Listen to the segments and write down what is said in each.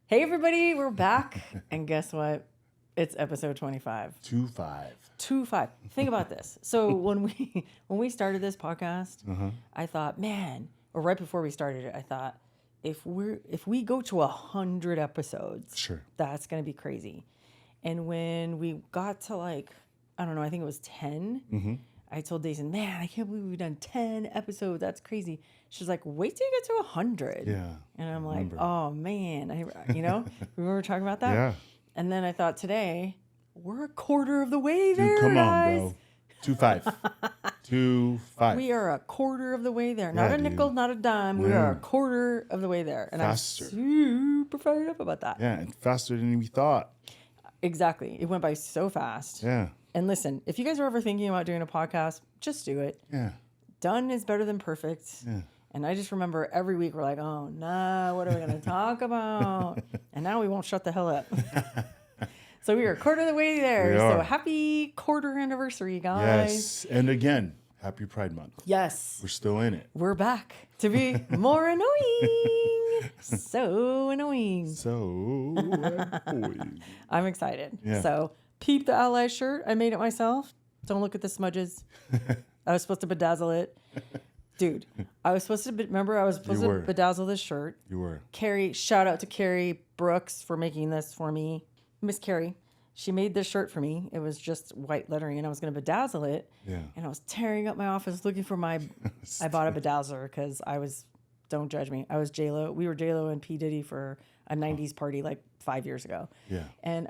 Hey everybody, we're back. And guess what? It's episode 25. 25. Think about this. So when we started this podcast, I thought, man, or right before we started it, I thought if we go to 100 episodes, Sure. that's going to be crazy. And when we got to I don't know, I think it was 10, I told Daisy, man, I can't believe we've done 10 episodes. That's crazy. She's like, wait till you get to 100. Yeah. And I'm like, oh, man. Remember talking about that? Yeah. And then I thought today, we're a quarter of the way there, Dude, come guys. on, bro. 25. 25. We are a quarter of the way there. Not Yeah, a nickel, not a dime. We are a quarter of the way there. And Faster. I'm super fired up about that. Yeah, and faster than we thought. Exactly. It went by so fast. Yeah. And listen, if you guys are ever thinking about doing a podcast, just do it. Yeah. Done is better than perfect. Yeah. And I just remember every week we're like, oh, no, what are we going to talk about? And now we won't shut the hell up. So we are a quarter of the way there. We So are. happy quarter anniversary, guys. Yes. And again, happy Pride Month. Yes. We're still in it. We're back to be more annoying. So annoying. So, annoying. I'm excited. Yeah. So peep the Ally shirt. I made it myself. Don't look at the smudges. I was supposed to bedazzle it. Dude, I was supposed to bedazzle this shirt. You were. Carrie, shout out to Carrie Brooks for making this for me. Miss Carrie, she made this shirt for me. It was just white lettering, and I was going to bedazzle it. Yeah. And I was tearing up my office looking for my. I bought a bedazzler because I was. Don't judge me. I was J-Lo. We were J-Lo and P Diddy for a '90s party 5 years ago. Yeah. And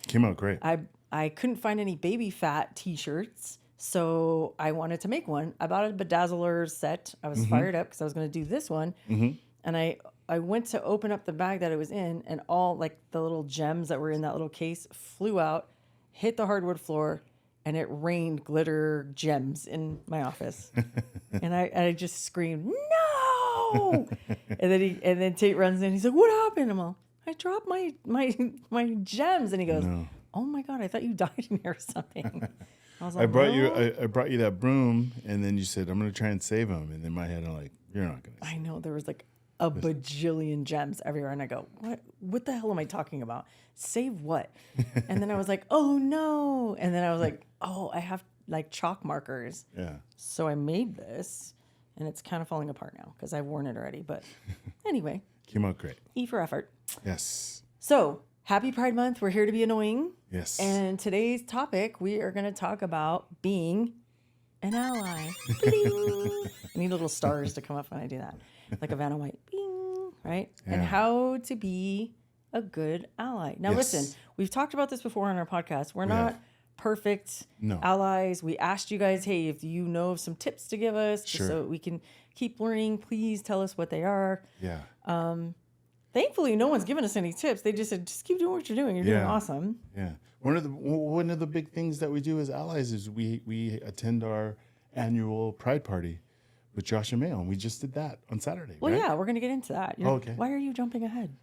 Came out great. I couldn't find any baby fat T-shirts, so I wanted to make one. I bought a bedazzler set. I was fired up because I was going to do this one, and I went to open up the bag that it was in, and all the little gems that were in that little case flew out, hit the hardwood floor, and it rained glitter gems in my office. And I just screamed, no! and then Tate runs in. He's like, what happened? I'm all, I dropped my gems. And he goes, oh my God, I thought you died in here or something. I was like, I brought you that broom, and then you said, I'm going to try and save them. And in my head, I'm like, you're not going to. I know, there was a bajillion gems everywhere. And I go, what the hell am I talking about? Save what? And then I was like, oh no. And then I was like, oh, I have chalk markers. Yeah. So I made this, and it's kind of falling apart now because I've worn it already. But anyway. Came out great. E for effort. Yes. So happy Pride Month. We're here to be annoying. Yes. And today's topic, we are going to talk about being an ally. Bing. I need little stars to come up when I do that. Like a Vanna White. Bing. Right? Yeah. And how to be a good ally. Now, listen, we've talked about this before on our podcast. We're not perfect allies. We asked you guys, hey, if you know of some tips to give us just so we can keep learning, please tell us what they are. Yeah. Thankfully, no one's given us any tips. They just said, just keep doing what you're doing. You're doing awesome. Yeah. One of the big things that we do as allies is we attend our annual Pride Party with Josh and Mayo, and we just did that on Saturday. Well, right? yeah, we're going to get into that. Okay. Why are you jumping ahead?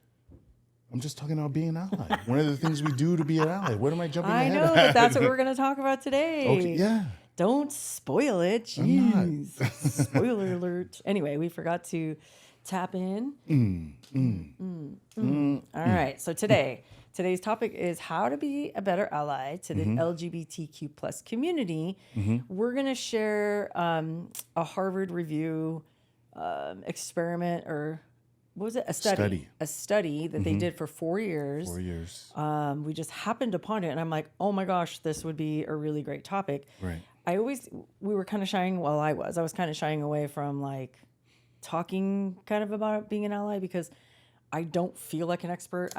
I'm just talking about being an ally. One of the things we do to be an ally. What am I jumping ahead? I know, but that's what we're going to talk about today. Okay, yeah. Don't spoil it. Jeez. Spoiler alert. Anyway, we forgot to tap in. All right. So today's topic is how to be a better ally to the LGBTQ plus community. We're going to share a Harvard review experiment, or what was it? A study that they did for 4 years. 4 years. We just happened upon it, and I'm like, oh my gosh, this would be a really great topic. Right. I was kind of shying away from talking kind of about being an ally because I don't feel like an expert.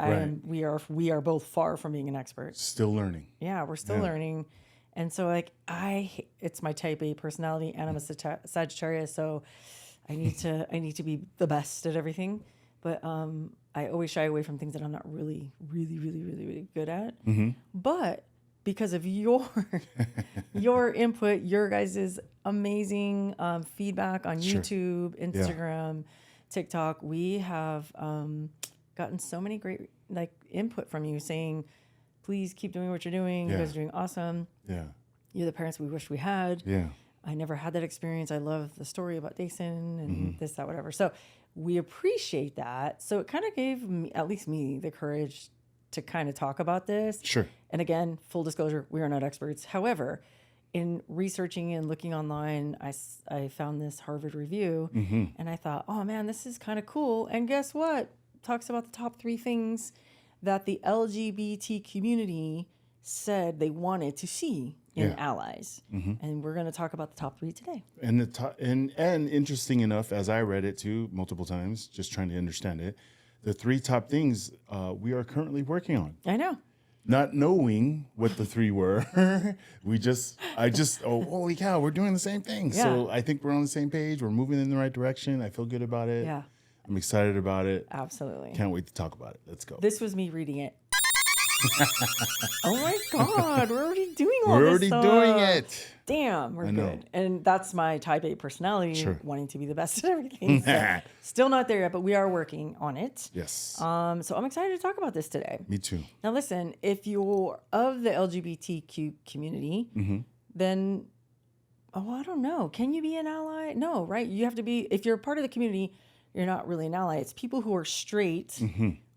We are both far from being an expert. Still learning. Yeah, we're still learning. And so it's my type A personality, and I'm a Sagittarius, so I need to be the best at everything. But I always shy away from things that I'm not really, really, really, really, really good at. But because of your input, your guys' amazing feedback on YouTube, Instagram, TikTok, we have gotten so many great input from you saying, please keep doing what you're doing. You guys are doing awesome. Yeah. You're the parents we wish we had. Yeah. I never had that experience. I love the story about Dason and this, that, whatever. So we appreciate that. So it kind of gave me, at least me, the courage to kind of talk about this. Sure. And again, full disclosure, we are not experts. However, in researching and looking online, I found this Harvard review, and I thought, oh man, this is kind of cool. And guess what? Talks about the top 3 things that the LGBT community said they wanted to see in allies. And we're going to talk about the top 3 today. And and interesting enough, as I read it too multiple times, just trying to understand it, the 3 top things we are currently working on. I know. Not knowing what the 3 were, oh, holy cow, we're doing the same thing. Yeah. So I think we're on the same page. We're moving in the right direction. I feel good about it. Yeah. I'm excited about it. Absolutely. Can't wait to talk about it. Let's go. This was me reading it. Oh my God, we're already doing all We're this already stuff. doing it. Damn, we're I know. good. And that's my type A personality, Sure. wanting to be the best at everything. So still not there yet, but we are working on it. Yes. So I'm excited to talk about this today. Me too. Now listen, if you're of the LGBTQ community, then, I don't know. Can you be an ally? No, right? You have to be, if you're part of the community, you're not really an ally. It's people who are straight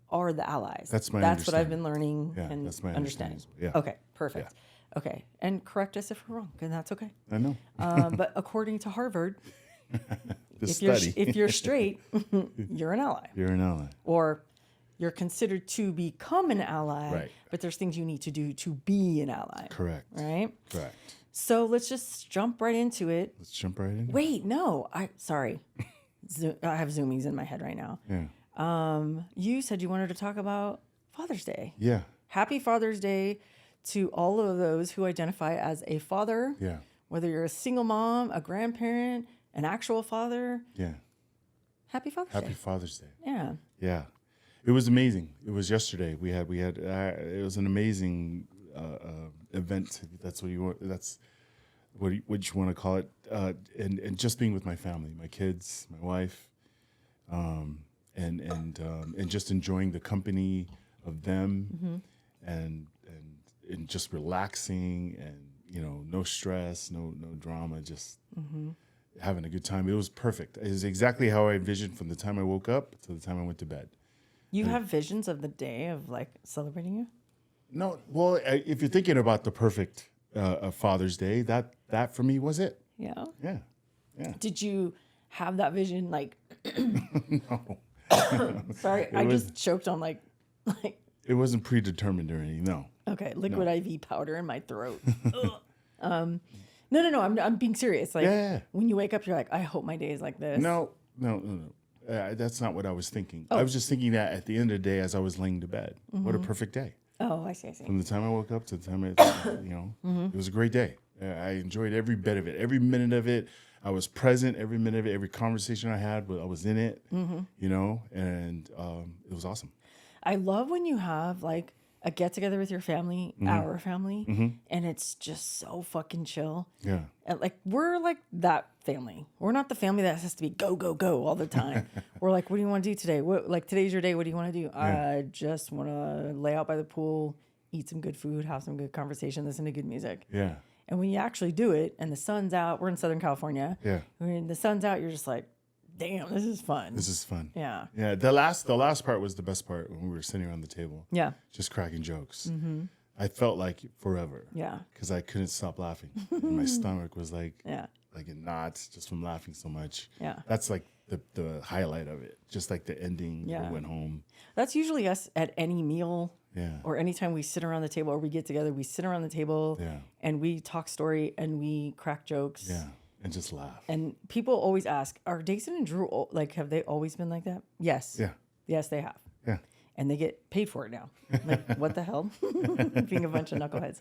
are the allies. That's my That's what I've understanding. been learning Yeah, and that's my understanding. understanding. Yeah. Okay, perfect. Okay, and correct us if we're wrong, because that's okay. I know. But according to Harvard, The if you're, study. if you're straight, you're an ally. You're an ally. Or you're considered to become an ally, Right. but there's things you need to do to be an ally. Correct. Right? Correct. So let's just jump right into it. Let's jump right in. Wait, no, sorry. I have zoomies in my head right now. Yeah. You said you wanted to talk about Father's Day. Yeah. Happy Father's Day to all of those who identify as a father, Yeah. whether you're a single mom, a grandparent, an actual father. Yeah. Happy Father's Happy Day. Father's Day. Yeah. Yeah. It was amazing. It was yesterday. We had it was an amazing event. That's what you want to call it. And just being with my family, my kids, my wife, and just enjoying the company of them, and just relaxing, and no stress, no drama, just having a good time. It was perfect. It was exactly how I envisioned from the time I woke up to the time I went to bed. You have visions of the day of like celebrating you? No, well, if you're thinking about the perfect Father's Day, that for me was it. Yeah. Yeah, yeah. Did you have that vision like No, sorry, I just choked on like it wasn't predetermined or anything. No. okay, liquid IV powder in my throat. Ugh. No. I'm being serious. Like Yeah. when you wake up, you're like, I hope my day is like this. No. That's not what I was thinking. I was just thinking that at the end of the day, as I was laying to bed, what a perfect day. Oh, I see. From the time I woke up to the time it was a great day. I enjoyed every bit of it, every minute of it. I was present every minute of it. Every conversation I had, I was in it. And it was awesome. I love when you have like a get together with your family, our family, and it's just so fucking chill. Yeah. And like we're like that family. We're not the family that has to be go go go all the time. We're like, what do you want to do today? Like today's your day. What do you want to do? I just want to lay out by the pool, eat some good food, have some good conversation, listen to good music. Yeah. And when you actually do it, and the sun's out, we're in Southern California. Yeah. When the sun's out, you're just like, damn, this is fun. This is fun. Yeah. Yeah. The last part was the best part when we were sitting around the table. Yeah. Just cracking jokes. I felt like forever. Yeah. Because I couldn't stop laughing. And my stomach was like Yeah. in knots just from laughing so much. Yeah. That's like the highlight of it. Just like the ending. Yeah. We went home. That's usually us at any meal. Yeah. Or anytime we sit around the table or we get together, we sit around the table Yeah. and we talk story and we crack jokes. Yeah. And just laugh. And people always ask, are Jason and Drew, like, have they always been like that? Yes. Yeah. Yes, they have. Yeah. And they get paid for it now. Like, what the hell? Being a bunch of knuckleheads.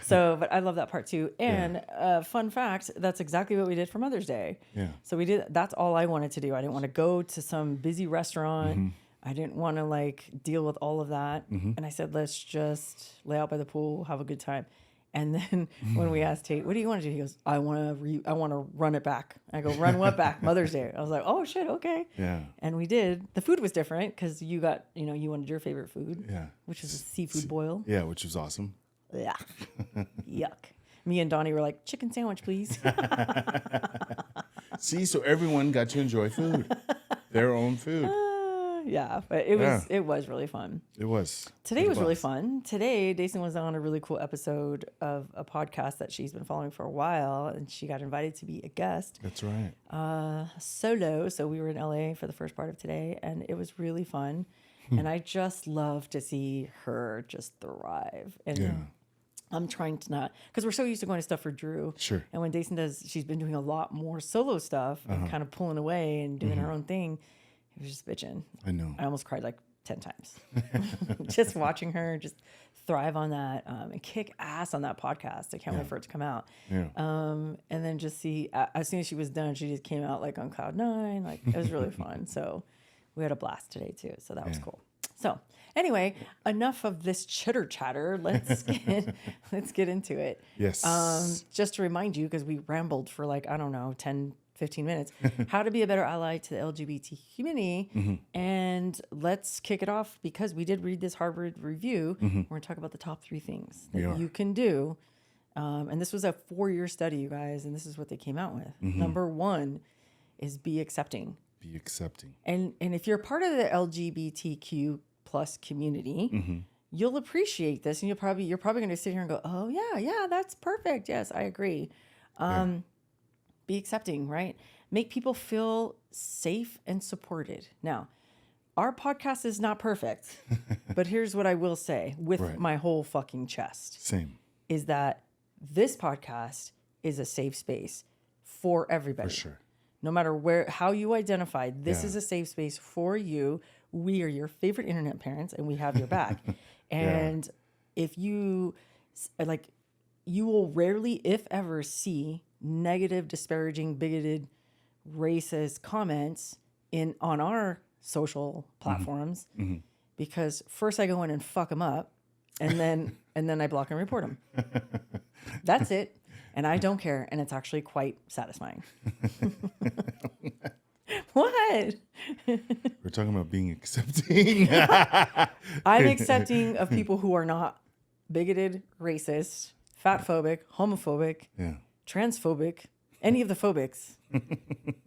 So, but I love that part too. And fun fact, that's exactly what we did for Mother's Day. Yeah. So that's all I wanted to do. I didn't want to go to some busy restaurant. I didn't want to like deal with all of that. And I said, let's just lay out by the pool, have a good time. And then when we asked Tate, what do you want to do? He goes, I want to run it back. I go, run what back? Mother's Day. I was like, oh shit, okay. Yeah. And we did. The food was different because you got, you wanted your favorite food. Yeah. Which is a seafood boil. Yeah, which was awesome. Yeah. Yuck. Me and Donnie were like, chicken sandwich, please. See, so everyone got to enjoy food. Their own food. Yeah, but it was really fun. It was. Today was really fun. Today, Dason was on a really cool episode of a podcast that she's been following for a while, and she got invited to be a guest. That's right. Solo. So we were in LA for the first part of today, and it was really fun. And I just love to see her just thrive. And I'm trying to not, because we're so used to going to stuff for Drew. Sure. And when Dason she's been doing a lot more solo stuff and kind of pulling away and doing her own thing. It was just bitching. I know. I almost cried like 10 times. Just watching her just thrive on that and kick ass on that podcast. I can't wait for it to come out. Yeah. And then just see, as soon as she was done, she just came out like on cloud 9. Like, it was really fun. So we had a blast today too. So that was cool. So anyway, enough of this chitter chatter. Let's get into it. Yes. Just to remind you, because we rambled for like, I don't know, 10, 15 minutes, how to be a better ally to the LGBT community. And let's kick it off because we did read this Harvard review. We're going to talk about the top 3 things that you can do. And this was a 4-year study, you guys, and this is what they came out with. Number 1 is be accepting. Be accepting. And if you're part of the LGBTQ plus community, you'll appreciate this, and you're probably going to sit here and go, "Oh yeah, that's perfect. Yes, I agree." Be accepting, right? Make people feel safe and supported. Now, our podcast is not perfect, but here's what I will say with my whole fucking chest. Same. Is that this podcast is a safe space for everybody. For sure. No matter how you identify, this is a safe space for you. We are your favorite internet parents, and we have your back. And if you, you will rarely, if ever, see negative, disparaging, bigoted, racist comments on our social platforms, because first I go in and fuck them up, and then I block and report them. That's it. And I don't care, and it's actually quite satisfying. What? We're talking about being accepting. I'm accepting of people who are not bigoted, racist, fatphobic, homophobic, transphobic, any of the phobics,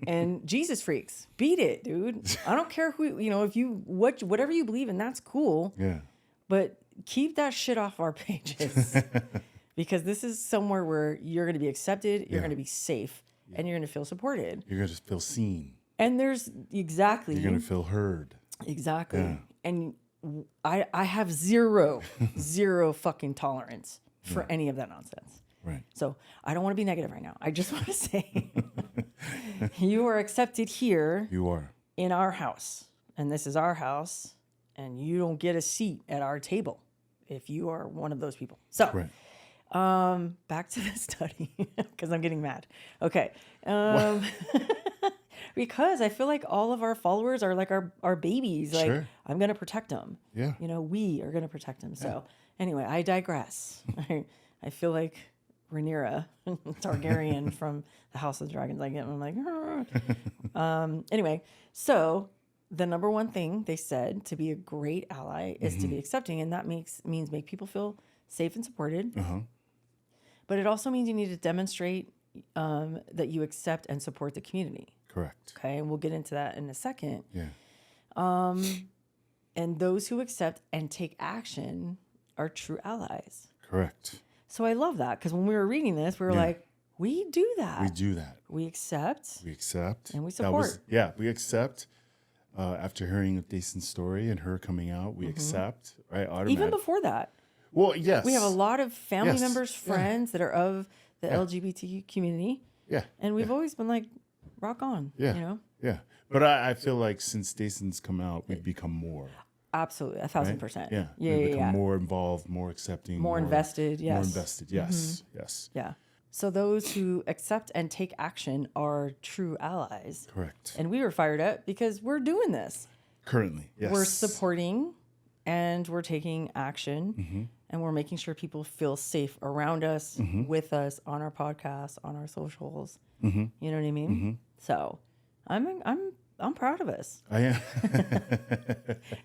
and Jesus freaks. Beat it, dude. I don't care who, if you, whatever you believe in, that's cool. Yeah. But keep that shit off our pages. Because this is somewhere where you're going to be accepted, you're going to be safe, and you're going to feel supported. You're going to feel seen. And there's exactly. You're going to feel heard. Exactly. Yeah. And I have zero fucking tolerance for any of that nonsense. Right. So I don't want to be negative right now. I just want to say you are accepted here. You are. In our house. And this is our house. And you don't get a seat at our table if you are one of those people. So. Back to the study because I'm getting mad. Okay. Because I feel like all of our followers are like our babies. Like, I'm going to protect them. Yeah. We are going to protect them. So anyway, I digress. I feel like Rhaenyra Targaryen from the House of the Dragons. I'm like, anyway, so the number 1 thing they said to be a great ally is to be accepting. And that means make people feel safe and supported. But it also means you need to demonstrate that you accept and support the community. Correct. Okay, and we'll get into that in a second. Yeah. And those who accept and take action are true allies. Correct. So I love that because when we were reading this, we were like, we do that. We do that. We accept. We accept. And we support. We accept. After hearing Dason's story and her coming out, we accept, right? Automatic. Even before that. Well, yes. We have a lot of family members, friends that are of the LGBTQ community. Yeah. And we've always been like, rock on. Yeah. Yeah. But I feel like since Dason's come out, we've become more. Absolutely. 1,000%. Yeah. Yeah. We've become more involved, more accepting. More invested. Yes. More invested. Yes. Yes. Yeah. So those who accept and take action are true allies. Correct. And we were fired up because we're doing this. Currently, yes. We're supporting and we're taking action and we're making sure people feel safe around us, with us, on our podcasts, on our socials. You know what I mean? So I'm proud of us. I am.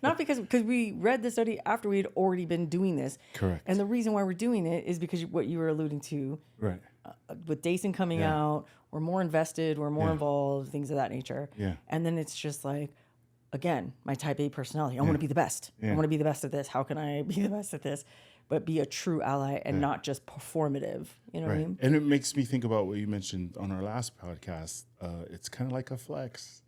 Not because we read the study after we had already been doing this. Correct. And the reason why we're doing it is because what you were alluding to. Right. with Dason coming out, we're more invested, we're more involved, things of that nature. Yeah. And then it's just like, again, my type A personality. I want to be the best. I want to be the best at this. How can I be the best at this? But be a true ally and not just performative. You know what I mean? And it makes me think about what you mentioned on our last podcast. It's kind of like a flex.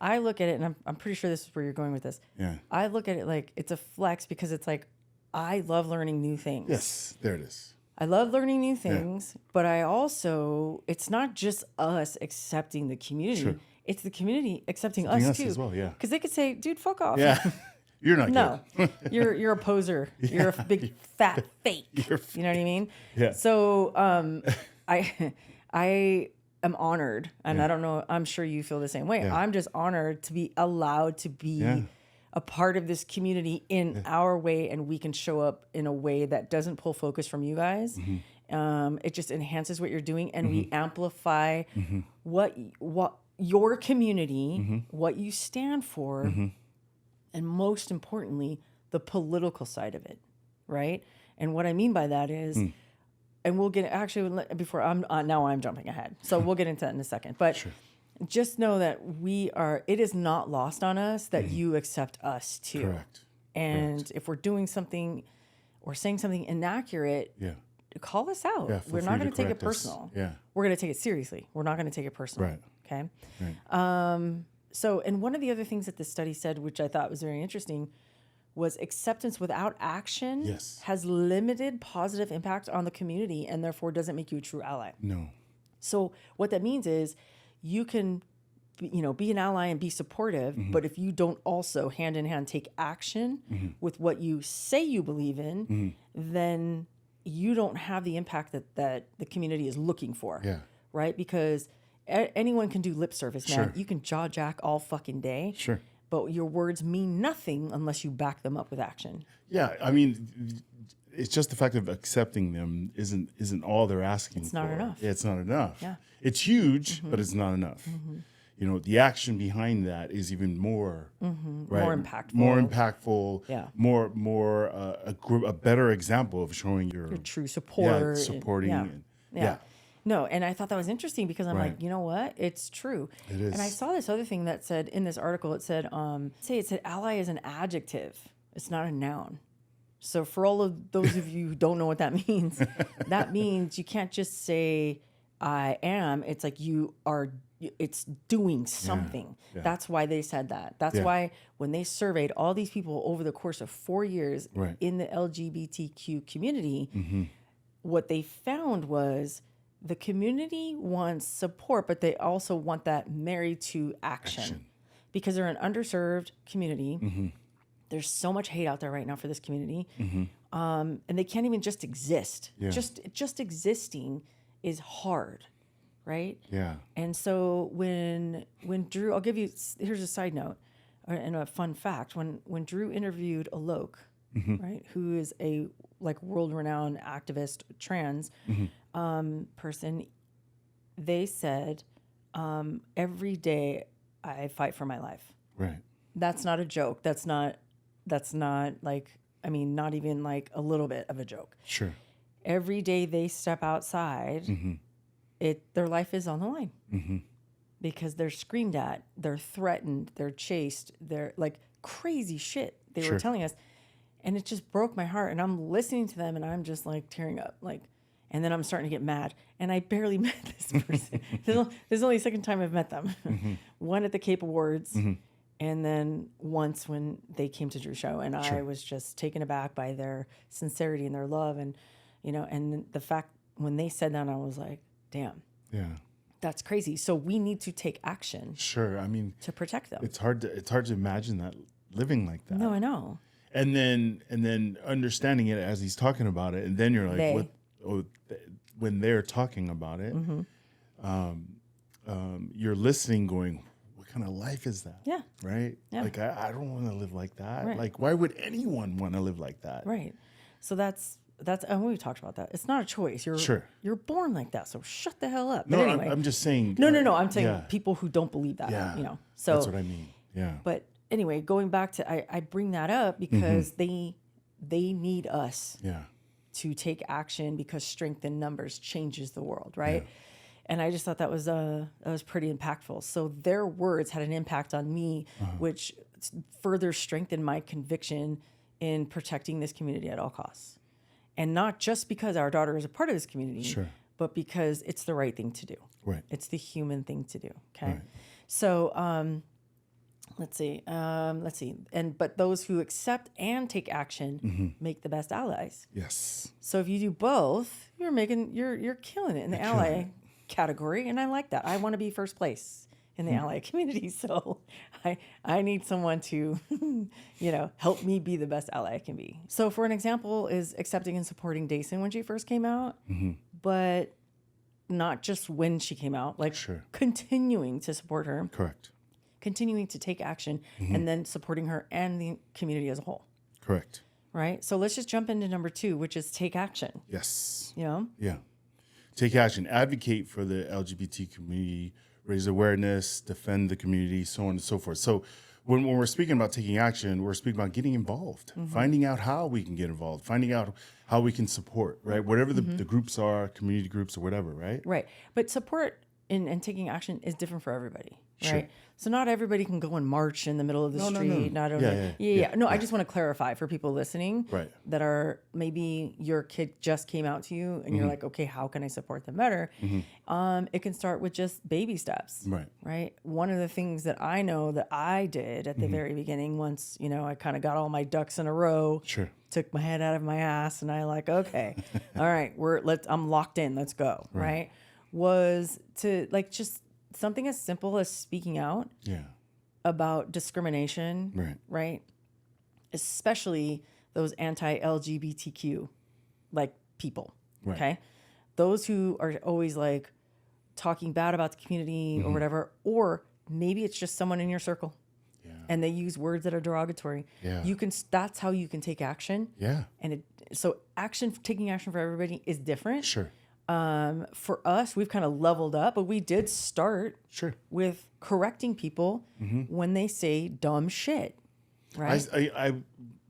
I look at it, and I'm pretty sure this is where you're going with this. Yeah. I look at it like it's a flex because it's like, I love learning new things. Yes, there it is. I love learning new things, but I also, it's not just us accepting the community. Sure. It's the community accepting us too. as well, yeah. Because they could say, dude, fuck off. Yeah. You're not No, good. you're a poser. You're a big fat fake. You know what I mean? Yeah. So I am honored, and I don't know. I'm sure you feel the same way. Yeah. I'm just honored to be allowed to be a part of this community in our way, and we can show up in a way that doesn't pull focus from you guys. It just enhances what you're doing, and we amplify what your community, what you stand for. And most importantly, the political side of it, right? And what I mean by that is, and we'll get actually before now I'm jumping ahead, so we'll get into that in a second. But just know that it is not lost on us that you accept us too. Correct. And if we're doing something or saying something inaccurate, call us out. Yeah, We're not going to take it personal. Yeah. We're going to take it seriously. We're not going to take it personal. Right. Okay. Right. So, and one of the other things that the study said, which I thought was very interesting, was acceptance without action has limited positive impact on the community and therefore doesn't make you a true ally. No. So what that means is you can, be an ally and be supportive, but if you don't also hand in hand take action with what you say you believe in, then you don't have the impact that the community is looking for. Yeah. Right? Because anyone can do lip service, man. Sure. You can jaw jack all fucking day. Sure. But your words mean nothing unless you back them up with action. Yeah, I mean, it's just the fact of accepting them isn't all they're asking for. It's not enough. Yeah, it's not enough. Yeah. It's huge, but it's not enough. The action behind that is even more, right? More impactful. More impactful. Yeah. More a better example of showing your true support. supporting. Yeah. No, and I thought that was interesting because I'm like, you know what? It's true. It is. And I saw this other thing that said in this article, it said ally is an adjective. It's not a noun. So for all of those of you who don't know what that means, that means you can't just say I am. It's like it's doing something. Yeah. That's why they said that. That's why when they surveyed all these people over the course of 4 years in the LGBTQ community, what they found was the community wants support, but they also want that married to action. Because they're an underserved community. There's so much hate out there right now for this community. And they can't even just exist. Yeah. Just existing is hard, right? Yeah. And so when Drew, I'll give you, here's a side note and a fun fact. When Drew interviewed Alok, right, who is a world-renowned activist trans person, they said, every day I fight for my life. Right. That's not a joke. That's not not even like a little bit of a joke. Sure. Every day they step outside, their life is on the line because they're screamed at, they're threatened, they're chased, they're like crazy shit they were telling us. And it just broke my heart. And I'm listening to them and I'm just like tearing up, and then I'm starting to get mad. And I barely met this person. This is only the second time I've met them. One at the Cape Awards. And then once when they came to Drew's show, and I was just taken aback by their sincerity and their love. And, and the fact when they said that, I was like, damn. Yeah. That's crazy. So we need to take action. Sure. I mean, to protect them. It's hard to imagine that living like that. No, I know. And then understanding it as he's talking about it. And then you're like, when they're talking about it, you're listening going, what kind of life is that? Yeah. Right? Yeah. Like, I don't want to live like that. Right. Like, why would anyone want to live like that? Right. So that's and we talked about that. It's not a choice. You're born like that. So shut the hell up. No, but anyway, I'm just saying. No. I'm saying people who don't believe that. Yeah. So that's what I mean. Yeah. But anyway, going back to I bring that up because they need us. Yeah. to take action because strength in numbers changes the world, right? And I just thought that was pretty impactful. So their words had an impact on me, which further strengthened my conviction in protecting this community at all costs. And not just because our daughter is a part of this community, but because it's the right thing to do. Right. It's the human thing to do. Okay. Right. So let's see. But those who accept and take action make the best allies. Yes. So if you do both, you're killing it in the ally category, and I like that. I want to be first place in the ally community, so I need someone to, help me be the best ally I can be. So for an example is accepting and supporting Dason when she first came out, but not just when she came out, like continuing to support her. Correct. Continuing to take action and then supporting her and the community as a whole. Correct. Right? So let's just jump into number 2, which is take action. Yes. Yeah. Take action. Advocate for the LGBT community, raise awareness, defend the community, so on and so forth. So when we're speaking about taking action, we're speaking about getting involved, finding out how we can get involved, finding out how we can support, right? Whatever the groups are, community groups or whatever, right? Right. But support and taking action is different for everybody, right? So not everybody can go and march in the middle of the street. No, I just want to clarify for people listening that are maybe your kid just came out to you and you're like, okay, how can I support them better? It can start with just baby steps, right? One of the things that I know that I did at the very beginning, once, I kind of got all my ducks in a row, took my head out of my ass and I okay, all right, I'm locked in, let's go, right? Was to just something as simple as speaking out about discrimination, right? Especially those anti-LGBTQ people, okay? Those who are always talking bad about the community or whatever, or maybe it's just someone in your circle and they use words that are derogatory. That's how you can take action. And taking action for everybody is different. For us, we've kind of leveled up, but we did start with correcting people when they say dumb shit, right?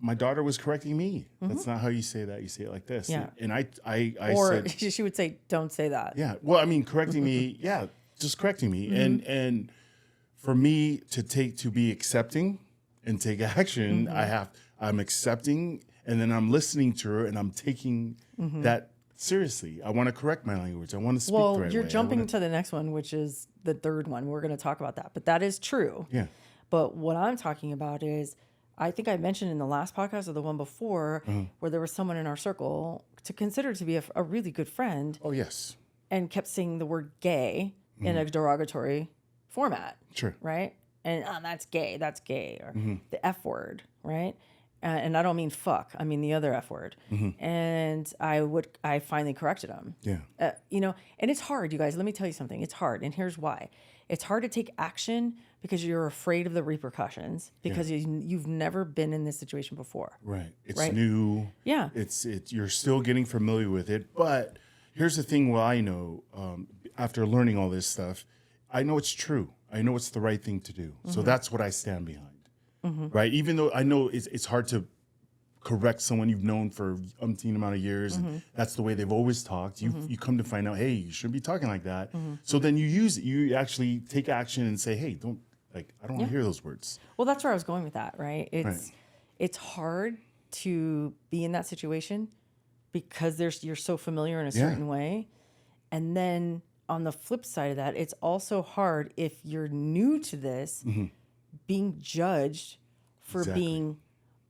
My daughter was correcting me. That's not how you say that. You say it like this. And I or said, she would say, don't say that. Well, I mean, correcting me. Just correcting me. And for me to be accepting and take action, I'm accepting and then I'm listening to her and I'm taking that seriously. I want to correct my language. I want to speak the right way. You're jumping to the next one, which is the third one. We're going to talk about that, but that is true. But what I'm talking about is, I think I mentioned in the last podcast or the one before, where there was someone in our circle to consider to be a really good friend. Oh, yes. And kept saying the word gay in a derogatory format. Right? And that's gay, or the F word, right? And I don't mean fuck. I mean the other F word. And I finally corrected him. And it's hard, you guys. Let me tell you something. It's hard, and here's why. It's hard to take action because you're afraid of the repercussions because you've never been in this situation before. It's new. It's you're still getting familiar with it. But here's the thing. Well, I know after learning all this stuff, I know it's true. I know it's the right thing to do. So that's what I stand behind. Right? Even though I know it's hard to correct someone you've known for umpteen amount of years, and that's the way they've always talked. You come to find out, hey, you shouldn't be talking like that. So then you use it. You actually take action and say, hey, I don't want to hear those words. Well, that's where I was going with that, right? It's hard to be in that situation because you're so familiar in a certain way. And then on the flip side of that, it's also hard if you're new to this, being judged for being,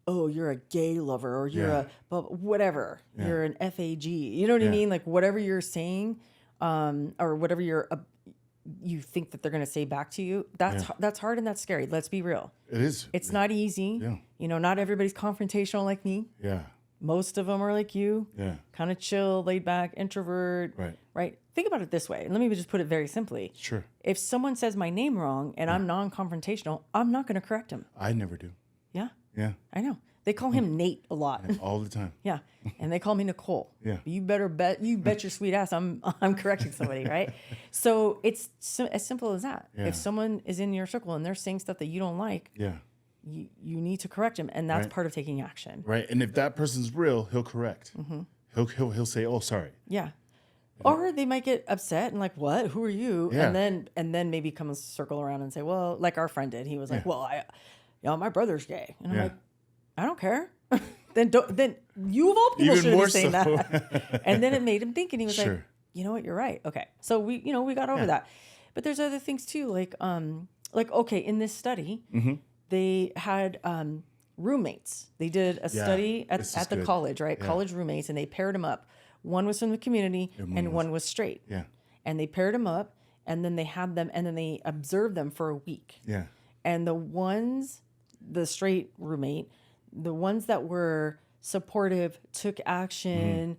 oh, you're a gay lover, or you're whatever, you're an FAG. You know what I mean? Whatever you're saying, or whatever you think that they're going to say back to you, that's hard and that's scary. Let's be real. It is. It's not easy. Not everybody's confrontational like me. Most of them are like you. Kind of chill, laid back, introvert. Right. Think about it this way. And let me just put it very simply. If someone says my name wrong and I'm non-confrontational, I'm not going to correct them. I never do. I know. They call him Nate a lot. All the time. And they call me Nicole. You bet your sweet ass I'm correcting somebody, right? So it's as simple as that. If someone is in your circle and they're saying stuff that you don't like, you need to correct them, and that's part of taking action. And if that person's real, he'll correct. He'll say, "Oh, sorry." Yeah. Or they might get upset and like, what? Who are you? Yeah. And then maybe come and circle around and say, well, like our friend did. He was like, Yeah. well, my brother's gay. And I'm Yeah. like, I don't care. then you of all people Even should more be saying so. that. And then it made him think, and he was like, Sure. you know what? You're right. Okay. So we got over that. But there's other things too. Like, okay, in this study, they had, roommates. They did a study at the good. college, right? Yeah. College roommates, and they paired them up. One was from the community and one was straight. Yeah. And they paired them up, and then they had them, and then they observed them for a week. Yeah. And the straight roommate, the ones that were supportive, took action,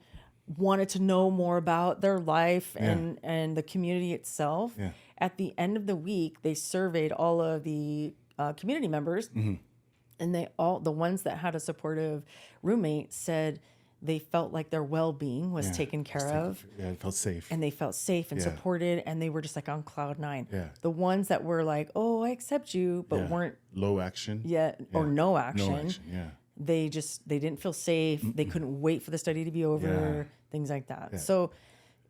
wanted to know more about their life and the community itself. Yeah. At the end of the week, they surveyed all of the community members, and the ones that had a supportive roommate said they felt like their well-being was taken care of. Yeah, it felt safe. And they felt safe and supported, and they were just like on cloud nine. Yeah. The ones that were like, oh, I accept you, but weren't low action. yet or no action. No action. Yeah. They didn't feel safe. They couldn't wait for the study to be over, things like that. So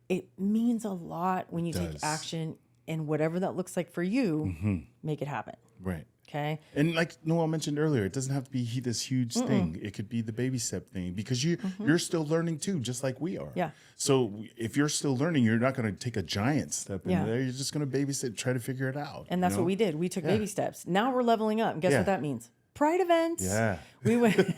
it means a lot when you take action, and whatever that looks like for you, make it happen. Right. Okay. And like Noel mentioned earlier, it doesn't have to be this huge thing. It could be the baby step thing, because you're still learning too, just like we are. Yeah. So if you're still learning, you're not going to take a giant step in Yeah. there. You're just going to babysit, try to figure it out. And that's what we did. We took baby steps. Now we're leveling up. And guess what that means? Pride events. Yeah. We went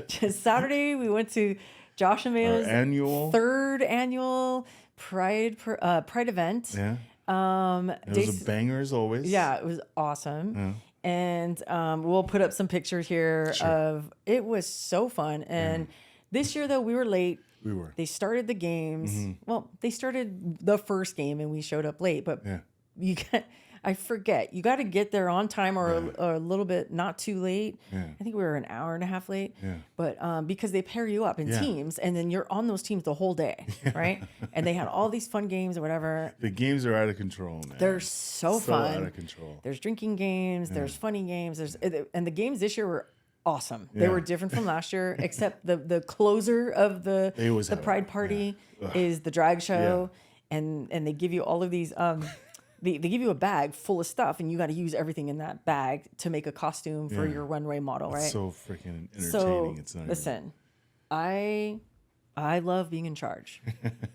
just Saturday. We went to Josh and Mayo's third annual Pride event. Yeah. It was a banger as always. Yeah, it was awesome. And we'll put up some pictures here of it was so fun. And this year though, we were late. We were. They started the games. Well, they started the first game and we showed up late, but I forget. You got to get there on time or a little bit not too late. Yeah. I think we were an hour and a half late. Yeah. But because they pair you up in teams, and then you're on those teams the whole day, right? And they had all these fun games or whatever. The games are out of control, man. They're so fun. out of control. There's drinking games. There's funny games. And the games this year were awesome. They were different from last year, except the closer of the Pride Party is the drag show, and they give you all of these. They give you a bag full of stuff, and you got to use everything in that bag to make a costume for your runway model, right? It's so freaking entertaining. So It's not listen, I love being in charge.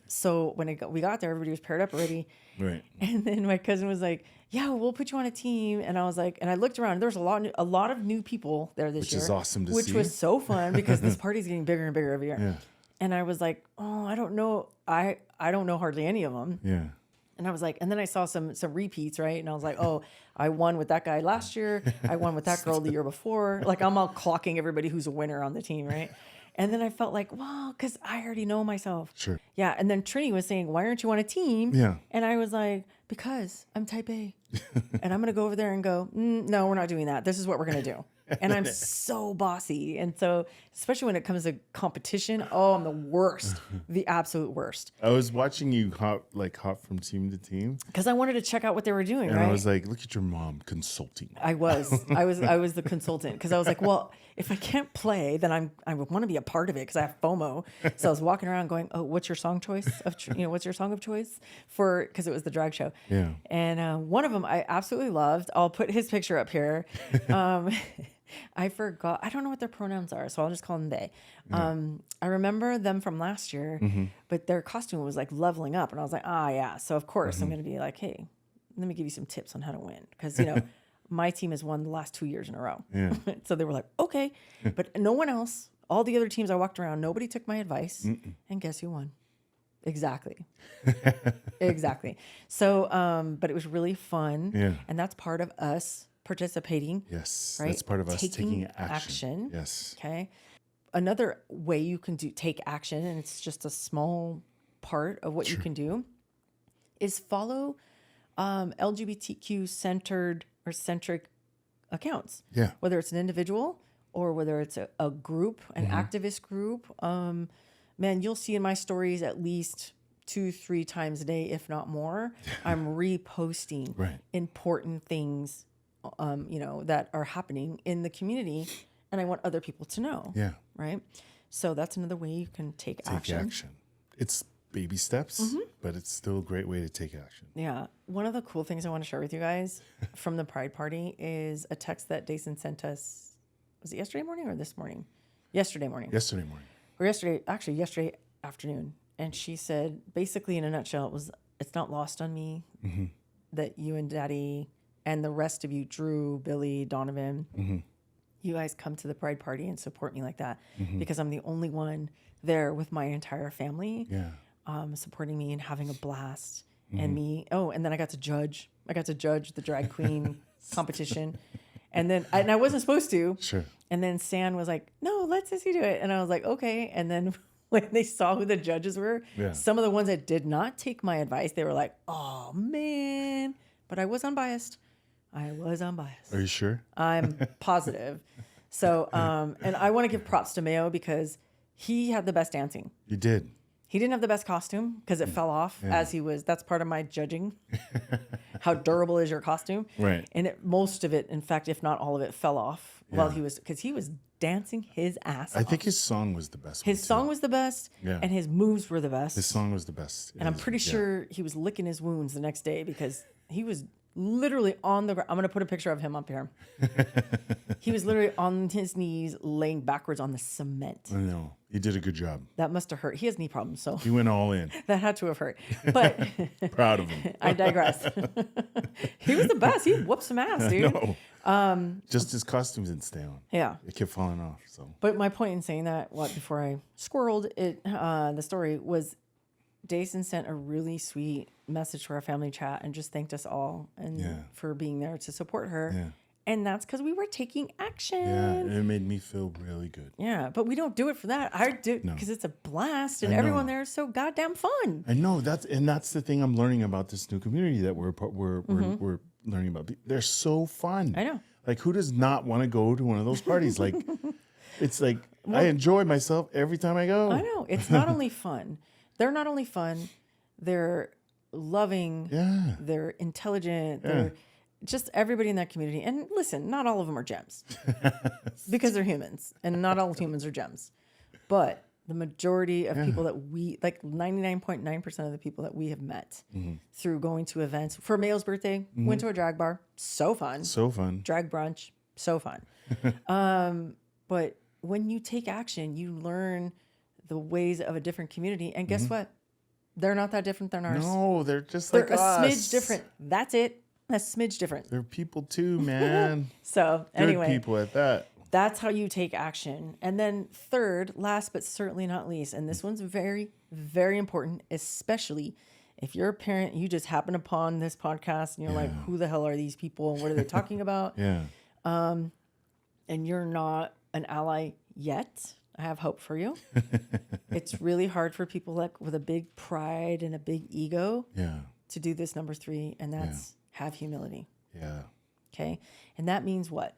So when we got there, everybody was paired up already. Right. And then my cousin was like, yeah, we'll put you on a team. And I was like, and I looked around, there's a lot of new people there this year. Which is awesome to see. Which was so fun because this party's getting bigger and bigger every year. Yeah. And I was like, oh, I don't know. I don't know hardly any of them. Yeah. And I was like, and then I saw some repeats, right? And I was like, oh, I won with that guy last year. I won with that girl the year before. Like I'm all clocking everybody who's a winner on the team, right? And then I felt like, wow, because I already know myself. Sure. Yeah. And then Trini was saying, why aren't you on a team? Yeah. And I was like, because I'm type A. And I'm going to go over there and go, no, we're not doing that. This is what we're going to do. And I'm so bossy. And so, especially when it comes to competition, oh, I'm the worst, the absolute worst. I was watching you hop from team to team. Because I wanted to check out what they were doing, and right? I was like, look at your mom consulting. I was the consultant because I was like, well, if I can't play, then I would want to be a part of it because I have FOMO. So I was walking around going, oh, what's your song choice? What's your song of choice because it was the drag show. Yeah. And one of them I absolutely loved. I'll put his picture up here. I forgot. I don't know what their pronouns are, so I'll just call them they. I remember them from last year, but their costume was like leveling up, and I was like, yeah. So of course I'm going to be like, hey, let me give you some tips on how to win, because my team has won the last 2 years in a row. Yeah. So they were like, okay, but no one else. All the other teams I walked around, nobody took my advice, and guess who won? Exactly. Exactly. So, but it was really fun, and that's part of us participating. Yes, right? that's part of us taking action. Yes. Okay. Another way you can take action, and it's just a small part of what you can do, is follow LGBTQ centric accounts. Yeah. Whether it's an individual or whether it's a group, an activist group. Man, you'll see in my stories at least 2-3 times a day, if not more. I'm reposting important things that are happening in the community, and I want other people to know. Yeah. Right. So that's another way you can take action. It's baby steps, but it's still a great way to take action. Yeah. One of the cool things I want to share with you guys from the Pride Party is a text that Dason sent us. Was it yesterday morning or this morning? Yesterday morning. Yesterday morning. Or yesterday afternoon. And she said, basically in a nutshell, it's not lost on me that you and Daddy and the rest of you, Drew, Billy, Donovan, you guys come to the Pride Party and support me like that because I'm the only one there with my entire family, supporting me and having a blast. And me, and then I got to judge the drag queen competition. And I wasn't supposed to. Sure. And then San was like, no, let Sissy do it. And I was like, okay. And then when they saw who the judges were, some of the ones that did not take my advice, they were like, oh, man. But I was unbiased. Are you sure? I'm positive. So, and I want to give props to Mayo because he had the best dancing. You did. He didn't have the best costume because it fell off as he was. That's part of my judging. How durable is your costume? Right. And most of it, in fact, if not all of it, fell off while he was dancing his ass off. I think his song was the best. His song was the best, and his moves were the best. His song was the best. And I'm pretty sure he was licking his wounds the next day because he was literally on the ground. I'm going to put a picture of him up here. He was literally on his knees laying backwards on the cement. I know. He did a good job. That must have hurt. He has knee problems, so. He went all in. That had to have hurt. But. Proud of him. I digress. He was the best. He whooped some ass, dude. Just his costumes didn't stay on. Yeah. It kept falling off. So. But my point in saying that, before I squirreled it, the story was Dason sent a really sweet message to our family chat and just thanked us all and for being there to support her. Yeah. And that's because we were taking action. Yeah, and it made me feel really good. Yeah, but we don't do it for that. I do because it's a blast and everyone there is so goddamn fun. I know that's the thing I'm learning about this new community that we're learning about. They're so fun. I know. Like, who does not want to go to one of those parties? Like, it's like I enjoy myself every time I go. I know. It's not only fun. They're not only fun. They're loving. Yeah. They're intelligent. They're just everybody in that community. And listen, not all of them are gems because they're humans and not all humans are gems. But the majority of people that we, like 99.9% of the people that we have met through going to events. For Mayo's birthday, went to a drag bar. So fun. So fun. Drag brunch. So fun. But when you take action, you learn the ways of a different community. And guess what? They're not that different than ours. No, they're just they're like a us. smidge different. That's it. A smidge different. They're people too, man. So anyway, good people at that. That's how you take action. And then third, last but certainly not least, and this one's very, very important, especially if you're a parent, you just happen upon this podcast and you're like, who the hell are these people? And what are they talking about? And you're not an ally yet. I have hope for you. It's really hard for people like with a big pride and a big ego to do this number 3, and that's have humility. Yeah. Okay. And that means what?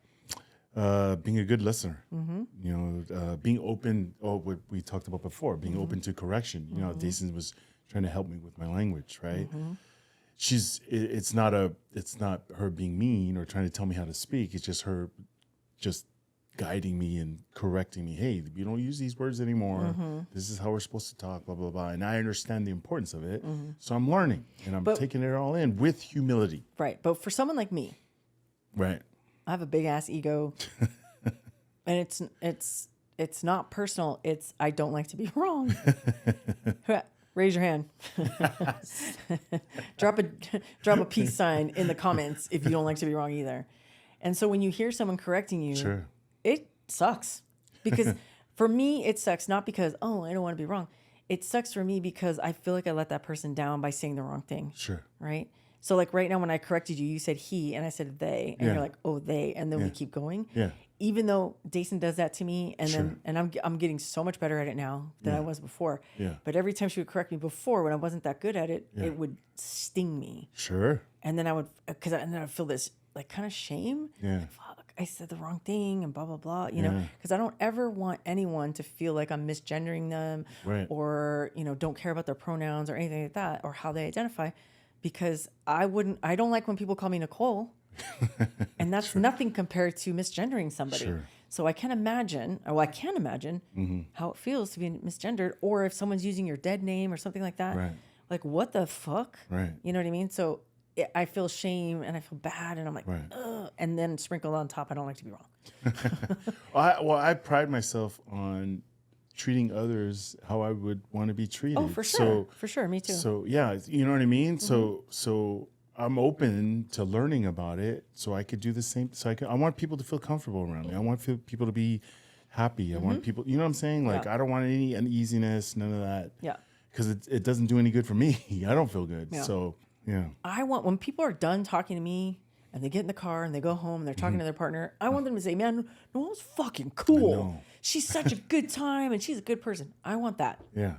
Being a good listener, you know, being open. What we talked about before, being open to correction. You know, Dason was trying to help me with my language, right? It's not her being mean or trying to tell me how to speak. It's just her just guiding me and correcting me. Hey, you don't use these words anymore. This is how we're supposed to talk, blah, blah, blah. And I understand the importance of it. So I'm learning and I'm taking it all in with humility. Right. But for someone like me, right, I have a big ass ego and it's not personal. It's, I don't like to be wrong. Raise your hand. Drop a peace sign in the comments if you don't like to be wrong either. And so when you hear someone correcting you, it sucks. Because for me, it sucks not because, I don't want to be wrong. It sucks for me because I feel like I let that person down by saying the wrong thing. Sure. Right? So like right now when I corrected you, you said he and I said they. And you're like, oh, they. And then we keep going. Yeah. Even though Dason does that to me, and I'm getting so much better at it now than I was before. Yeah. But every time she would correct me before, when I wasn't that good at it, it would sting me. Sure. And then I would, and then I'd feel this like kind of shame. Yeah. Like, fuck, I said the wrong thing and blah blah blah. You know, because I don't ever want anyone to feel like I'm misgendering them, or don't care about their pronouns or anything like that, or how they identify, because I don't like when people call me Nicole. And that's nothing compared to misgendering somebody. Sure. So I can imagine how it feels to be misgendered, or if someone's using your dead name or something like that. Right. Like, what the fuck? Right. You know what I mean? So I feel shame and I feel bad, and I'm like, Right. ugh. And then sprinkled on top, I don't like to be wrong. I pride myself on treating others how I would want to be treated. Oh, for sure. For sure. Me too. So yeah, you know what I mean? So I'm open to learning about it, so I could do the same. I want people to feel comfortable around me. I want people to be happy. I want people, you know what I'm saying? Like, I don't want any uneasiness, none of that. Yeah. Because it doesn't do any good for me. I don't feel good. Yeah. So yeah. I want, when people are done talking to me and they get in the car and they go home and they're talking to their partner, I want them to say, man, Noelle's fucking cool. She's such a good time and she's a good person. I want that. Yeah.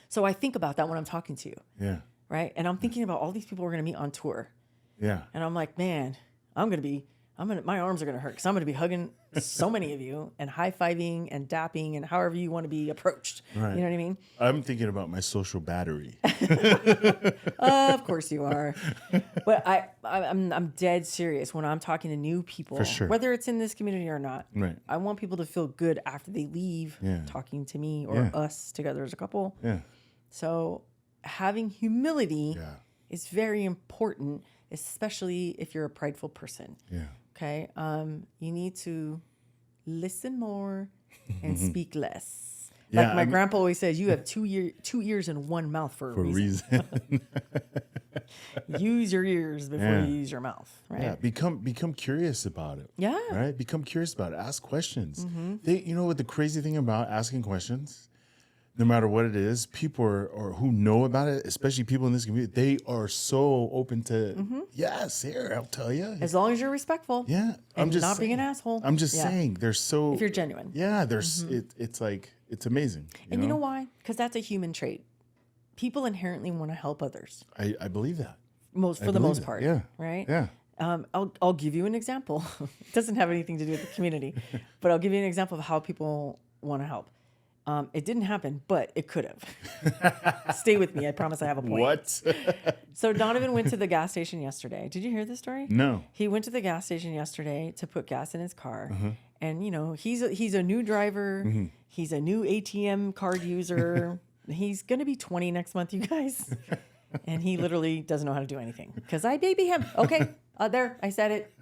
So I think about that when I'm talking to you. Yeah. Right. And I'm thinking about all these people we're going to meet on tour. Yeah. And I'm like, man, my arms are going to hurt because I'm going to be hugging so many of you and high-fiving and dapping and however you want to be approached. Right. You know what I mean? I'm thinking about my social battery. Of course you are. But I'm dead serious when I'm talking to new people, For sure. whether it's in this community or not. Right. I want people to feel good after they leave talking to me or us together as a couple. Yeah. So having humility is very important, especially if you're a prideful person. Yeah. Okay. You need to listen more and speak less. Like my grandpa always says, you have two ears and one mouth for a reason. Use your ears before you use your mouth. Right. Yeah. Become curious about it. Yeah. Right. Become curious about it. Ask questions. You know what the crazy thing about asking questions? No matter what it is, people or who know about it, especially people in this community, they are so open to, yes, here, I'll tell you. As long as you're respectful. Yeah. I'm just not being an asshole. I'm just saying, they're so. If you're genuine. Yeah. It's like, it's amazing. You know why? Because that's a human trait. People inherently want to help others. I believe that. For the most part. Yeah. Right? Yeah. I'll give you an example. It doesn't have anything to do with the community, but I'll give you an example of how people want to help. It didn't happen, but it could have. Stay with me. I promise I have a point. What? So Donovan went to the gas station yesterday. Did you hear this story? No. He went to the gas station yesterday to put gas in his car. And, you know, he's a new driver. He's a new ATM card user. He's going to be 20 next month, you guys. And he literally doesn't know how to do anything because I baby him. Okay, there, I said it.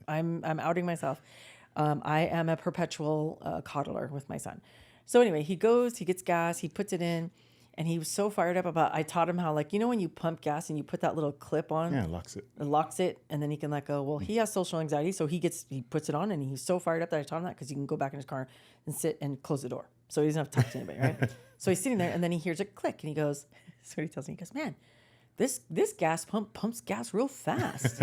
I'm outing myself. I am a perpetual coddler with my son. So anyway, he gets gas, he puts it in, and he was so fired up about, I taught him how, like, you know when you pump gas and you put that little clip on? Yeah, locks it. It locks it, and then he can let go. Well, he has social anxiety, so he puts it on, and he's so fired up that I taught him that because he can go back in his car and sit and close the door. So he doesn't have to talk to anybody, right? So he's sitting there, and then he hears a click, and he goes, that's what he tells me. He goes, man, this gas pump pumps gas real fast.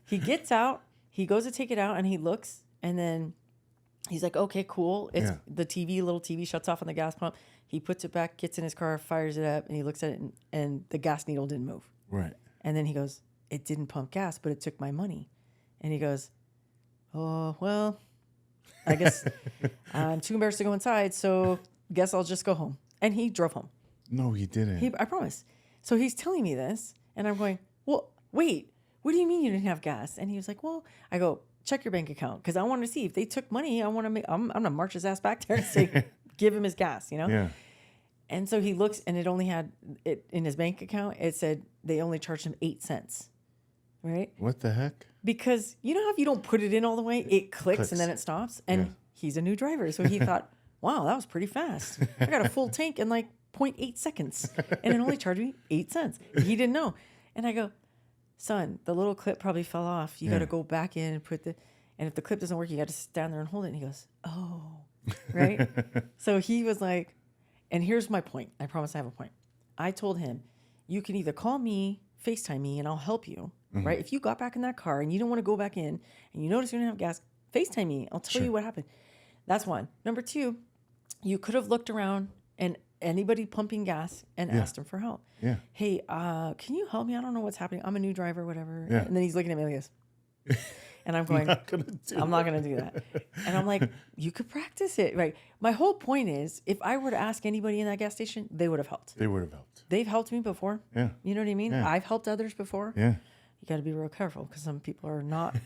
He gets out, he goes to take it out, and he looks, and then he's like, okay, cool. It's the little TV shuts off on the gas pump. He puts it back, gets in his car, fires it up, and he looks at it, and the gas needle didn't move. Right. And then he goes, it didn't pump gas, but it took my money. And he goes, oh, well, I guess I'm too embarrassed to go inside, so guess I'll just go home. And he drove home. No, he didn't. I promise. So he's telling me this, and I'm going, well, wait, what do you mean you didn't have gas? And he was like, well, I go, check your bank account, because I want to see if they took money. I'm gonna march his ass back there and say, give him his gas, you know? Yeah. And so he looks, and it only had it in his bank account. It said they only charged him 8 cents, right? What the heck? Because you know how if you don't put it in all the way, it clicks. And then it stops. And he's a new driver, so he thought, wow, that was pretty fast. I got a full tank in like 0.8 seconds, and it only charged me 8 cents. He didn't know, and I go, son, the little clip probably fell off. You got to go back in and and if the clip doesn't work, you got to stand there and hold it. And he goes, oh, right. So he was like, and here's my point. I promise I have a point. I told him, you can either call me, FaceTime me, and I'll help you, right? If you got back in that car and you don't want to go back in and you notice you don't have gas, FaceTime me. I'll tell you what happened. That's one. Number two, you could have looked around and anybody pumping gas and asked him for help. Yeah. Hey, can you help me? I don't know what's happening. I'm a new driver, whatever. Yeah. And then he's looking at me like this. And I'm going, I'm not going to do that. And I'm like, you could practice it. Right. My whole point is, if I were to ask anybody in that gas station, they would have helped. They would have helped. They've helped me before. Yeah. You know what I mean? Yeah. I've helped others before. Yeah. you got to be real careful because some people are not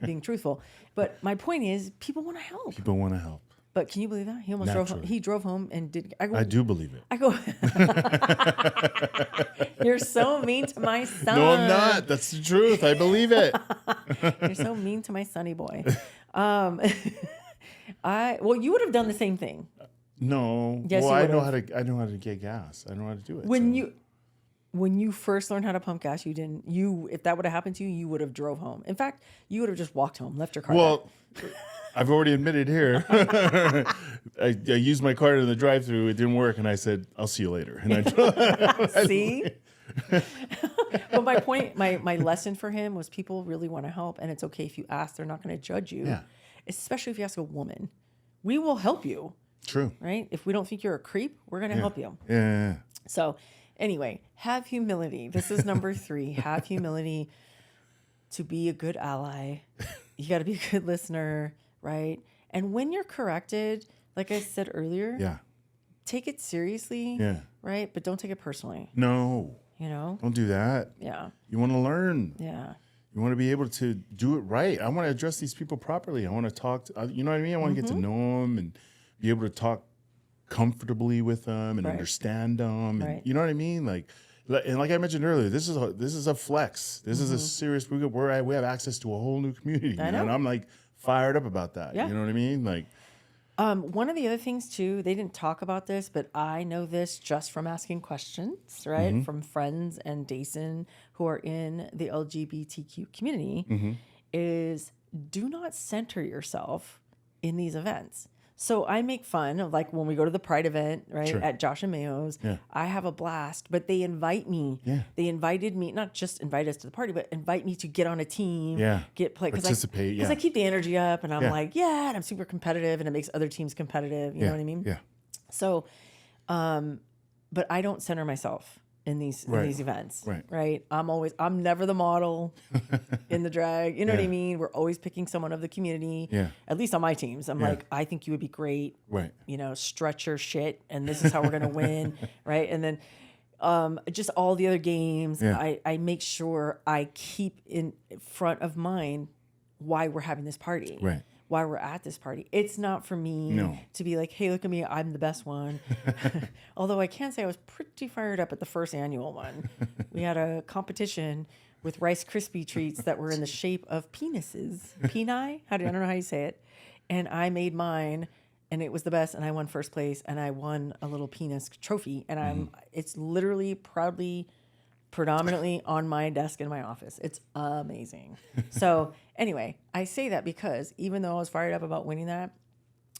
being truthful. But my point is, people want to help. People want to help. But can you believe that? He almost drove home. Naturally. He drove home and did. I do believe it. I go, you're so mean to my son. No, I'm not. That's the truth. I believe it. You're so mean to my sonny boy. Well, you would have done the same thing. No. Yes, well, you I know would've. how to get gas. I know how to do it. When you first learned how to pump gas, if that would have happened to you, you would have drove home. In fact, you would have just walked home, left your car. Well, I've already admitted here. I used my card in the drive-thru. It didn't work, and I said, "I'll see you later." And I drove. See. But my point, my lesson for him was people really want to help, and it's okay if you ask. They're not going to judge you. Yeah. Especially if you ask a woman, we will help you. True. Right? If we don't think you're a creep, we're going to help you. Yeah. So anyway, have humility. This is number 3. Have humility to be a good ally. You got to be a good listener, right? And when you're corrected, like I said earlier, take it seriously, right? But don't take it personally. No. You know? Don't do that. Yeah. You want to learn. Yeah. You want to be able to do it right. I want to address these people properly. I want to talk to, you know what I mean? I want to get to know them and be able to talk comfortably with them and understand them. And, you know what I mean? Like I mentioned earlier, this is a flex. This is a serious. We have access to a whole new community, I know. and I'm like fired up about that. Yeah. You know what I mean? Like, one of the other things too, they didn't talk about this, but I know this just from asking questions, right? From friends and Dason who are in the LGBTQ community, is do not center yourself in these events. So I make fun of, like, when we go to the Pride event, right, at Josh and Mayo's, I have a blast, but they invite me. Yeah. They invited me, not just invite us to the party, but invite me to get on a team, participate. Because I keep the energy up, and I'm like, and I'm super competitive, and it makes other teams competitive. You know what I mean? Yeah. So, but I don't center myself in these events, right? I'm never the model in the drag. You know what I mean? We're always picking someone of the community. Yeah. At least on my teams, I'm like, I think you would be great. Right. You know, stretch your shit, and this is how we're gonna win, right? And then, just all the other games, I make sure I keep in front of mind why we're having this party. Right. Why we're at this party. It's not for me to be like, hey, look at me, I'm the best one. Although I can say I was pretty fired up at the first annual one. We had a competition with Rice Krispie treats that were in the shape of penises. Peni? I don't know how you say it. And I made mine, and it was the best, and I won first place, and I won a little penis trophy. And it's literally predominantly on my desk in my office. It's amazing. So anyway, I say that because even though I was fired up about winning that,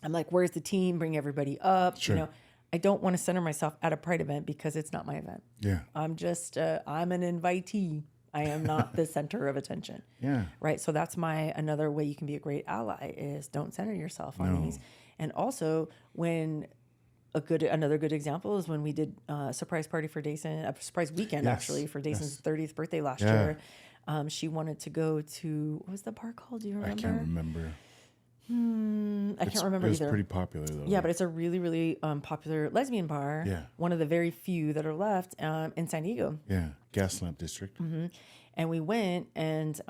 I'm like, where's the team? Bring everybody up. Sure. You know, I don't want to center myself at a Pride event because it's not my event. Yeah. I'm just, I'm an invitee. I am not the center of attention. Yeah. Right. So that's another way you can be a great ally is don't center yourself on these. And also another good example is when we did a surprise party for Dason, a surprise weekend actually for Dason's 30th birthday last year. She wanted to go to, what was the bar called? Do you remember? I can't remember. I can't remember either. It was pretty popular though. Yeah, but it's a really, really popular lesbian bar. Yeah. One of the very few that are left in San Diego. Yeah, Gaslamp District. Mm-hmm. And we went and,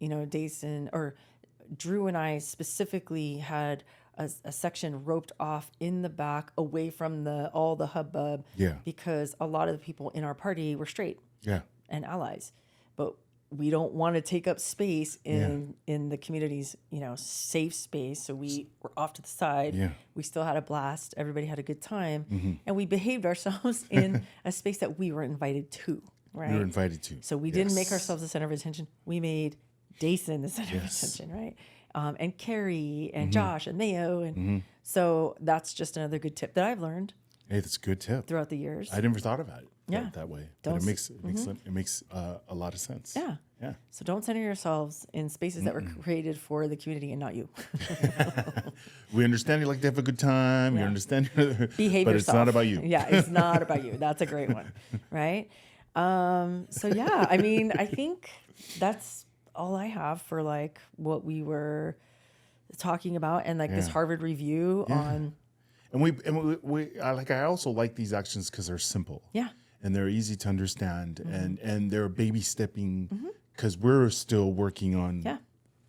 Dason, or Drew and I specifically had a section roped off in the back away from all the hubbub. Yeah. Because a lot of the people in our party were straight. Yeah. And allies. But we don't want to take up space in the community's, safe space. So we were off to the side. Yeah. We still had a blast. Everybody had a good time. Mm-hmm. And we behaved ourselves in a space that we were invited to. Right. We were invited to. So we didn't make ourselves the center of attention. We made Dason the center of attention, right? And Carrie and Josh and Mayo. And so that's just another good tip that I've learned. Hey, that's a good tip. Throughout the years. I never thought about it that way. But it makes a lot of sense. Yeah. Yeah. So don't center yourselves in spaces that were created for the community and not you. We understand you like to have a good time. Yeah. We understand behave but yourself. It's not about you. Yeah, it's not about you. That's a great one. Right? So yeah, I mean, I think that's all I have for like what we were talking about and like this Harvard review on. And we I also like these actions because they're simple. Yeah. and they're easy to understand, and they're baby stepping, because we're still working on. Yeah,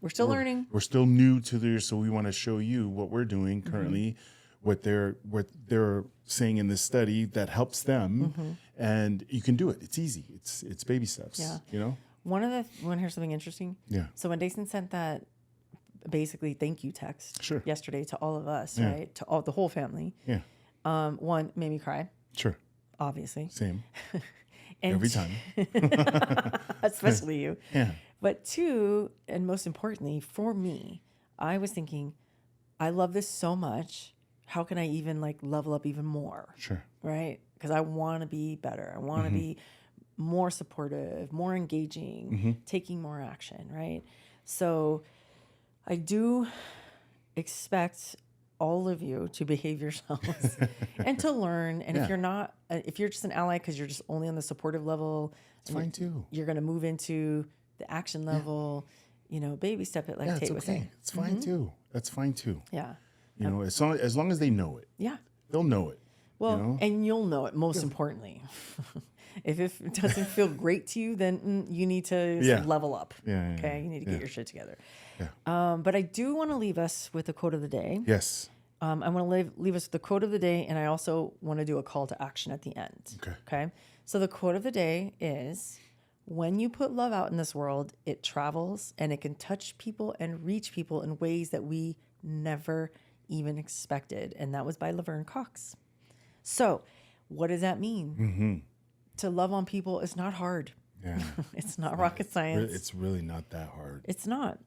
we're still learning. We're still new to this, so we want to show you what we're doing currently, what they're saying in this study that helps them, and you can do it. It's easy. It's baby steps. Yeah. You know. Want to hear something interesting? Yeah. So when Dason sent that basically thank you text yesterday to all of us, right? To all the whole family. Yeah. One made me cry. Sure. Obviously. Same. And Every time. Especially you. Yeah. But two, and most importantly, for me, I was thinking, I love this so much. How can I even like level up even more? Sure. Right? Because I want to be better. I want to be more supportive, more engaging, taking more action, right? So I do expect all of you to behave yourselves and to learn. And if you're not, if you're just an ally because you're just only on the supportive level, it's fine too. You're going to move into the action level, you know, baby step it like Tate was saying. It's fine too. That's fine too. Yeah. You know, as long as they know it. Yeah. They'll know it. Well, you know? and you'll know it most importantly. If it doesn't feel great to you, then you need to level up. Okay. You need to get your shit together. Yeah. But I do want to leave us with a quote of the day. Yes. I want to leave us with the quote of the day, and I also want to do a call to action at the end. Okay. So the quote of the day is, when you put love out in this world, it travels and it can touch people and reach people in ways that we never even expected. And that was by Laverne Cox. So what does that mean? To love on people is not hard. Yeah. It's not rocket science. It's really not that hard. It's not.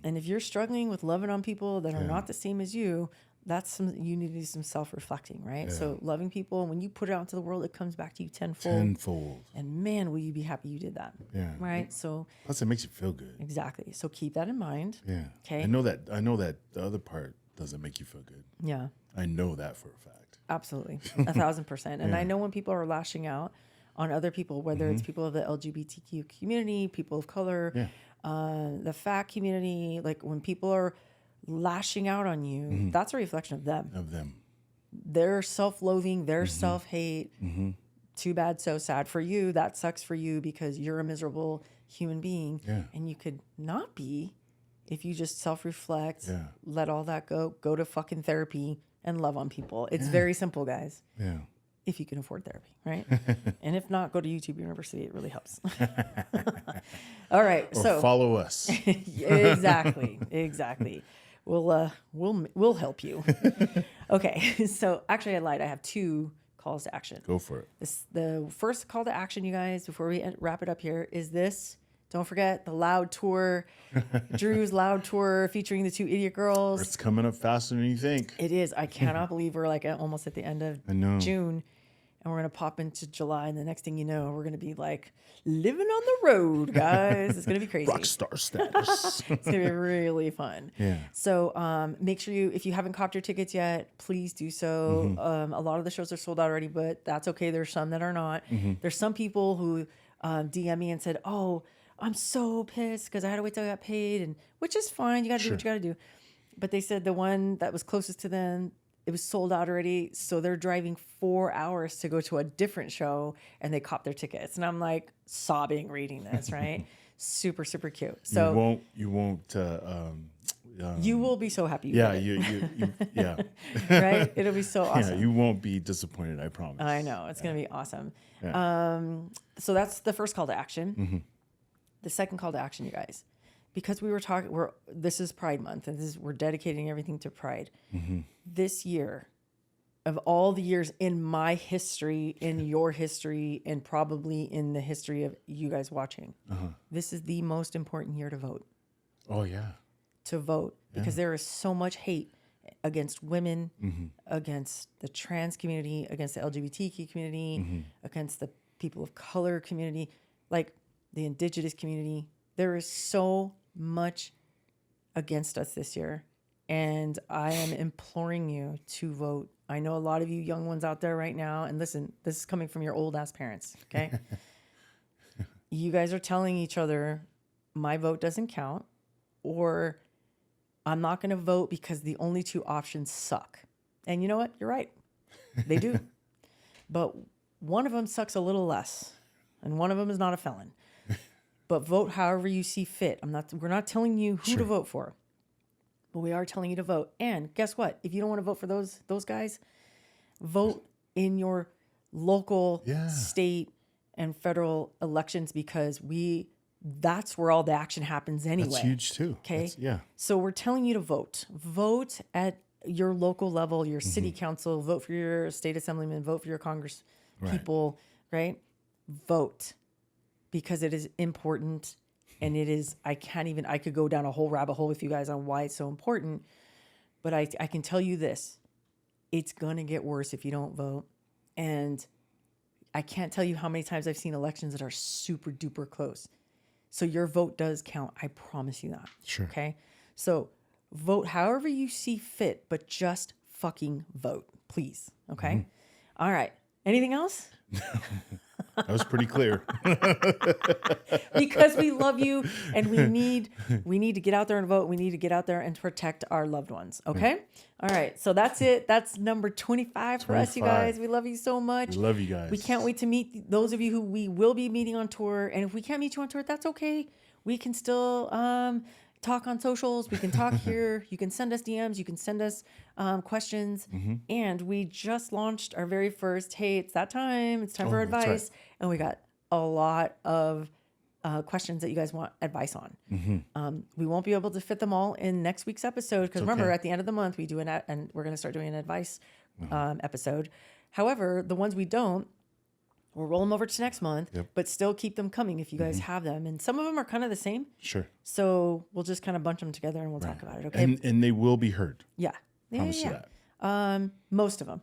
And if you're struggling with loving on people that are not the same as you, you need to do some self-reflecting, right? Yeah. So loving people, when you put it out into the world, it comes back to you tenfold. And man, will you be happy you did that. Yeah. Right. So plus it makes you feel good. Exactly. So keep that in mind. Yeah. Okay. I know that the other part doesn't make you feel good. Yeah. I know that for a fact. Absolutely. 1,000%. And I know when people are lashing out on other people, whether it's people of the LGBTQ community, people of color, the fat community, like when people are lashing out on you, that's a reflection of them. Their self-loathing, their self-hate. Too bad, so sad for you. That sucks for you because you're a miserable human being. And you could not be if you just self-reflect, let all that go to fucking therapy and love on people. It's very simple, guys. Yeah. If you can afford therapy, right? And if not, go to YouTube University. It really helps. All right. Or follow us. Exactly. We'll help you. Okay. So actually I lied. I have two calls to action. Go for it. The first call to action, you guys, before we wrap it up here, is this. Don't forget the Loud Tour, Drew's Loud Tour featuring the two idiot girls. It's coming up faster than you think. It is. I cannot believe we're like almost at the end of June, and we're going to pop into July. And the next thing you know, we're going to be like living on the road, guys. It's going to be crazy. Rockstar status. It's going to be really fun. Yeah. So make sure if you haven't copped your tickets yet, please do so. A lot of the shows are sold out already, but that's okay. There's some that are not. There's some people who DM me and said, oh, I'm so pissed because I had to wait till I got paid, and which is fine. You got to do what you got to do. But they said the one that was closest to them, it was sold out already. So they're driving 4 hours to go to a different show, and they cop their tickets. And I'm like sobbing reading this, right? Super, super cute. So you won't. You will be so happy. Yeah. Right? It'll be so awesome. Yeah, you won't be disappointed. I promise. I know it's gonna be awesome. Yeah. So that's the first call to action. The second call to action, you guys, because we were talking, this is Pride Month, and we're dedicating everything to Pride. This year, of all the years in my history, in your history, and probably in the history of you guys watching, this is the most important year to vote. Oh yeah. To vote, because there is so much hate against women, against the trans community, against the LGBTQ community, against the people of color community, like the indigenous community. There is so much against us this year. And I am imploring you to vote. I know a lot of you young ones out there right now, and listen, this is coming from your old ass parents, okay? You guys are telling each other, my vote doesn't count, or I'm not going to vote because the only two options suck. And you know what? You're right. They do. But one of them sucks a little less, and one of them is not a felon. But vote however you see fit. We're not telling you who to vote for, but we are telling you to vote. And guess what? If you don't want to vote for those guys, vote in your local, state, and federal elections, because that's where all the action happens anyway. That's huge too. Okay. So we're telling you to vote. Vote at your local level, your city council, vote for your state assemblyman, vote for your Congress people, right? Vote, because it is important. And it is, I could go down a whole rabbit hole with you guys on why it's so important. But I can tell you this, it's going to get worse if you don't vote. And I can't tell you how many times I've seen elections that are super duper close. So your vote does count. I promise you that. Sure. Okay. So vote however you see fit, but just fucking vote, please. Okay. All right. Anything else? That was pretty clear. Because we love you, and we need to get out there and vote. We need to get out there and protect our loved ones. Okay. All right. So that's it. That's number 25 for us, you guys. We love you so much. We love you guys. We can't wait to meet those of you who we will be meeting on tour. And if we can't meet you on tour, that's okay. We can still talk on socials. We can talk here. You can send us DMs. You can send us questions. And we just launched our very first, hey, it's that time. It's time for advice. Right. And we got a lot of questions that you guys want advice on. We won't be able to fit them all in next week's episode, because remember, at the end of the month, we do and we're going to start doing an advice episode. However, the ones we don't, we'll roll them over to next month, but still keep them coming if you guys have them. And some of them are kind of the same. Sure. So we'll just kind of bunch them together and we'll talk about it. Okay. And they will be heard. Yeah. Promise you that. Most of them.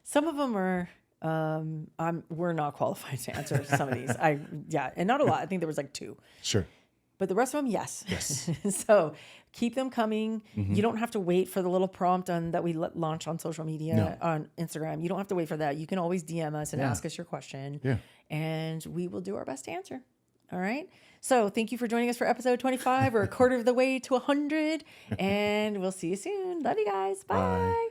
Some of them are, we're not qualified to answer some of these. And not a lot. I think there was like 2. Sure. But the rest of them, yes. So keep them coming. You don't have to wait for the little prompt that we launch on social media, on Instagram. You don't have to wait for that. You can always DM us and ask us your question. And we will do our best to answer. All right. So thank you for joining us for episode 25. We're a quarter of the way to 100. And we'll see you soon. Love you guys. Bye.